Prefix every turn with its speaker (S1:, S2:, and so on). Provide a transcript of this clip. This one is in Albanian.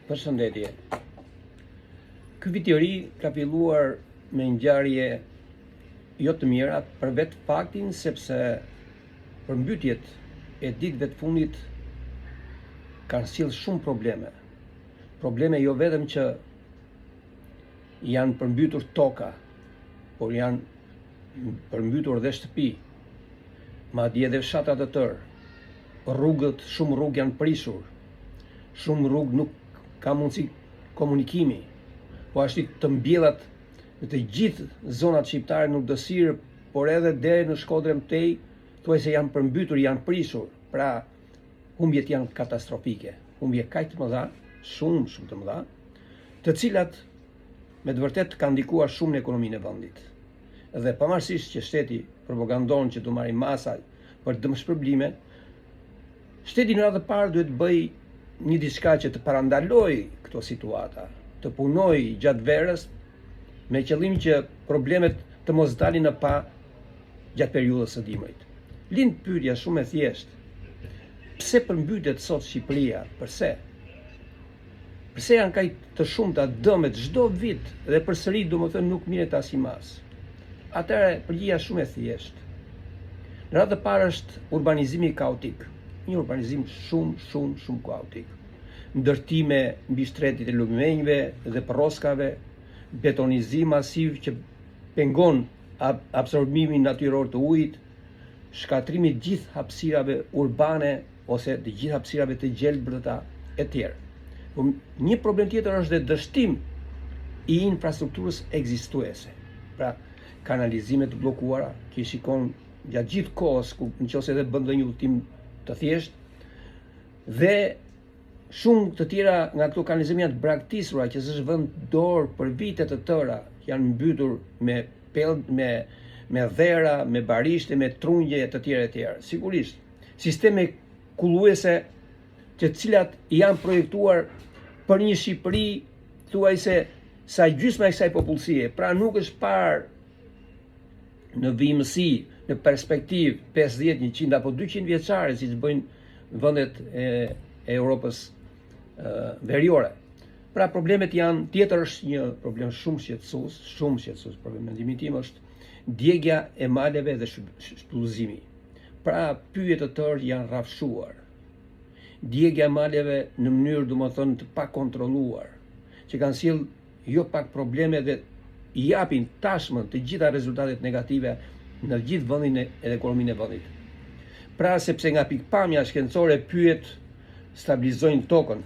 S1: Përshëndetje. Ky vit i ri ka filluar me ngjarje jo të mira për vetë faktin sepse përmbytjet e ditëve të fundit kanë sjellë shumë probleme. Probleme jo vetëm që janë përmbytur toka, por janë përmbytur dhe shtëpi, madje edhe fshatra të tërë. Shumë rrugë janë prishur, shumë rrugë nuk ka mundësi komunikimi, po ashtu të mbjellat në të gjithë zonat shqiptare në Urdësir, por edhe deri në Shkodrën tej, thuajse janë përmbytur, janë prishur. Pra, humbjet janë katastrofike, humbje kaq të mëdha, shumë të mëdha, të cilat me të vërtet kanë ndikuar shumë në ekonominë e vendit. Dhe pavarësisht që shteti propagandon që do marrë masa për dëmshpërblime, shteti në radhë të parë duhet bëj një diçka që të parandaloj këto situata, të punoj gjatë verës me qëllim që problemet të mos dalin në pa gjatë periudhës së dimrit. Lind pyetja shumë e thjeshtë. Pse përmbytet sot Shqipëria? Përse? Pse janë kaq të shumta dëmet çdo vit dhe përsëri domethënë nuk mirret as i mas? Atëherë përgjigja shumë e thjeshtë. Në radhë të parë është urbanizimi kaotik. Një urbanizim shumë kaotik. Ndërtime mbi shtretit e lumenjve dhe përroskave, betonizim masiv që pengon absorbimin natyror të ujit, shkatrimi të gjithë hapësirave urbane ose të gjithë hapësirave të gjelbërta e tjerë. Një problem tjetër është dhe dështim i infrastrukturës ekzistuese. Pra, kanalizime të bllokuara që shikon gjatë gjithë kohës, nëse edhe bën një udhtim të thjeshtë, dhe shumë të tjera nga këto kanalizime janë të braktisura që s'është vënë dorë për vite të tëra, janë mbytur me dhera, me barishte, me trungje të tjera. Sigurisht, sisteme kulluese të cilat janë projektuar për një Shqipëri thuajse sa gjysma e kësaj popullsie, pra nuk është parë në vimësi, në perspektivë 50, 100 apo 200 vjeçare, siç bëjnë vendet e Europës veriore. Pra problemet janë, tjetër është një problem shumë shqetësues, për mendimin tim është djegja e maleve dhe shplullëzimi. Pra pyjet të tërë janë rrafshuar. Djegja e maleve në mënyrë domethënë të pakontrolluar, që kanë sjellë jo pak probleme dhe i japin tashmë të gjitha rezultatet negative në gjithë vendin e ekonominë e vendit. Pra sepse nga pikpamja shkencore pyet stabilizojnë tokën,